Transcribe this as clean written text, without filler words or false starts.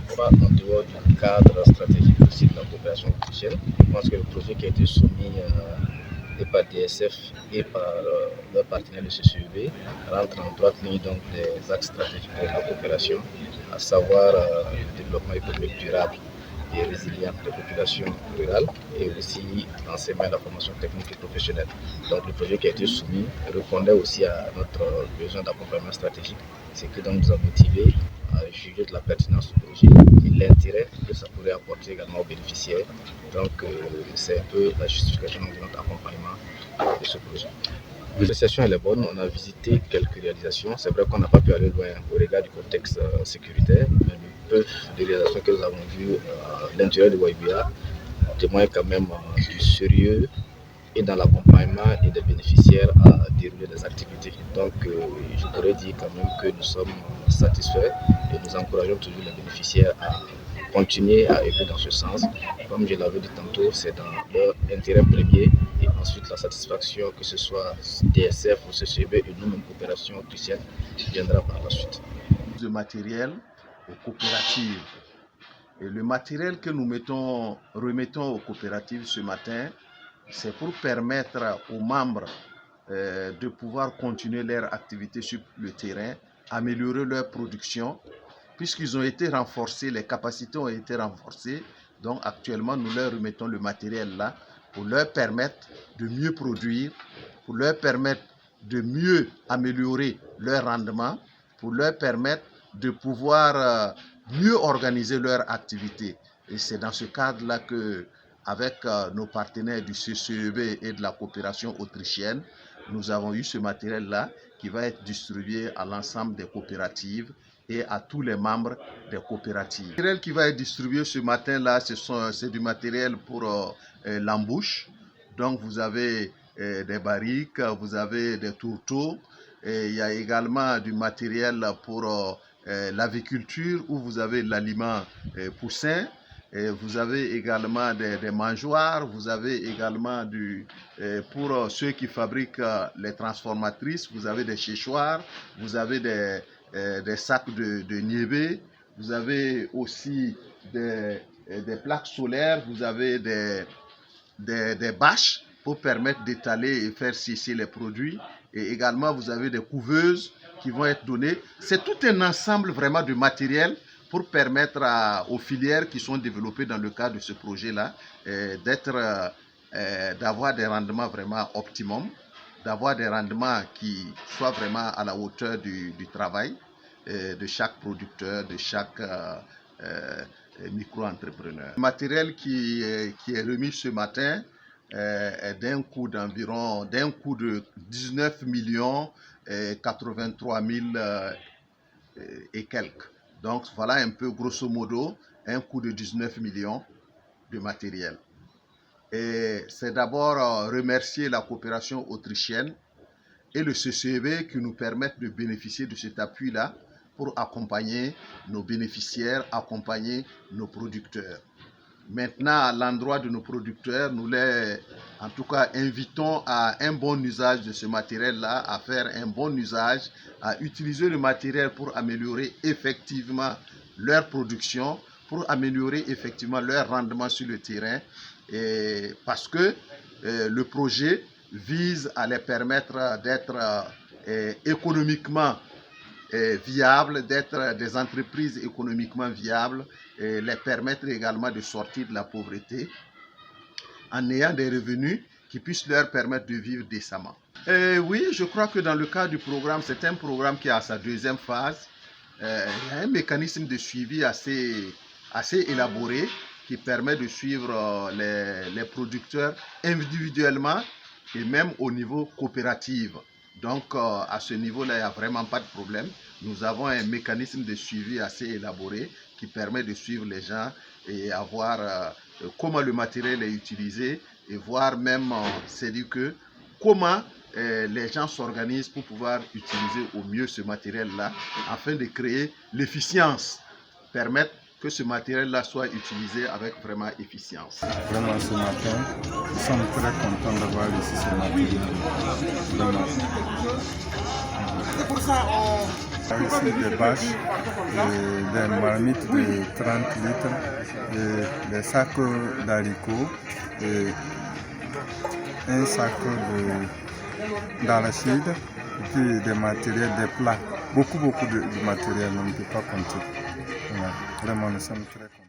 pas en dehors du cadre stratégique aussi de la coopération autrichienne. Je pense que le projet qui a été soumis et par DSF et par leur partenaire le CCEB rentre en droite ligne donc des axes stratégiques de la coopération, à savoir le développement économique durable et résilient des populations rurales et aussi l'enseignement et la formation technique et professionnelle. Donc le projet qui a été soumis répondait aussi à notre besoin d'accompagnement stratégique, ce qui donc nous a motivé à juger de la pertinence du projet et l'intérêt que ça pourrait apporter également aux bénéficiaires. Donc c'est un peu la justification de notre accompagnement de ce projet. L'association elle est bonne, on a visité quelques réalisations. C'est vrai qu'on n'a pas pu aller loin au regard du contexte sécuritaire, mais le peu de réalisations que nous avons vues à l'intérieur de Waibia témoignent quand même du sérieux et dans l'accompagnement et des bénéficiaires à dérouler des activités. Donc je pourrais dire quand même que nous sommes satisfaits et nous encourageons toujours les bénéficiaires à continuer à œuvrer dans ce sens. Comme je l'avais dit tantôt, c'est dans leur intérêt premier et ensuite la satisfaction, que ce soit DSF ou CCB et nous-mêmes coopération autrichienne, viendra par la suite. De matériel aux coopératives. Et le matériel que nous remettons aux coopératives ce matin, c'est pour permettre aux membres de pouvoir continuer leur activité sur le terrain, améliorer leur production, puisqu'ils ont été renforcés, les capacités ont été renforcées. Donc actuellement, nous leur remettons le matériel là pour leur permettre de mieux produire, pour leur permettre de mieux améliorer leur rendement, pour leur permettre de pouvoir mieux organiser leur activité. Et c'est dans ce cadre-là que, avec nos partenaires du CCEB et de la coopération autrichienne, nous avons eu ce matériel-là qui va être distribué à l'ensemble des coopératives et à tous les membres des coopératives. Le matériel qui va être distribué ce matin-là, c'est du matériel pour l'embouche. Donc vous avez des barriques, vous avez des tourteaux, et il y a également du matériel pour l'aviculture où vous avez l'aliment poussin. Et vous avez également des mangeoires, vous avez également pour ceux qui fabriquent les transformatrices, vous avez des séchoirs, vous avez des sacs de niébé, vous avez aussi des plaques solaires, vous avez des bâches pour permettre d'étaler et faire sécher les produits. Et également, vous avez des couveuses qui vont être données. C'est tout un ensemble vraiment de matériel pour permettre aux filières qui sont développées dans le cadre de ce projet-là d'avoir des rendements vraiment optimum, d'avoir des rendements qui soient vraiment à la hauteur du travail de chaque producteur, de chaque micro-entrepreneur. Le matériel qui est remis ce matin est d'un coût de 19 millions 83 000 et quelques. Donc voilà un peu grosso modo un coût de 19 millions de matériel. Et c'est d'abord remercier la coopération autrichienne et le CCEB qui nous permettent de bénéficier de cet appui-là pour accompagner nos bénéficiaires, accompagner nos producteurs. Maintenant, à l'endroit de nos producteurs, nous les, en tout cas, invitons à un bon usage de ce matériel-là, à faire un bon usage, à utiliser le matériel pour améliorer effectivement leur production, pour améliorer effectivement leur rendement sur le terrain, et parce que le projet vise à les permettre d'être économiquement viables, d'être des entreprises économiquement viables, et les permettre également de sortir de la pauvreté en ayant des revenus qui puissent leur permettre de vivre décemment. Et oui, je crois que dans le cadre du programme, c'est un programme qui est à sa deuxième phase. Il y a un mécanisme de suivi assez élaboré qui permet de suivre les producteurs individuellement et même au niveau coopératif. Donc à ce niveau-là, il n'y a vraiment pas de problème. Nous avons un mécanisme de suivi assez élaboré qui permet de suivre les gens et à voir comment le matériel est utilisé et voir même, c'est-à-dire que comment les gens s'organisent pour pouvoir utiliser au mieux ce matériel-là afin de créer l'efficience, permettre que ce matériel-là soit utilisé avec vraiment efficience. Vraiment ce matin, nous sommes très contents d'avoir ici ce matériel. Vraiment. C'est pour ça Ici des bâches, des marmites de 30 litres, des sacs d'haricots, un sac d'arachide, et puis des matériels, des plats. Beaucoup de matériel, on ne peut pas compter. Voilà. Vraiment, nous sommes très contents.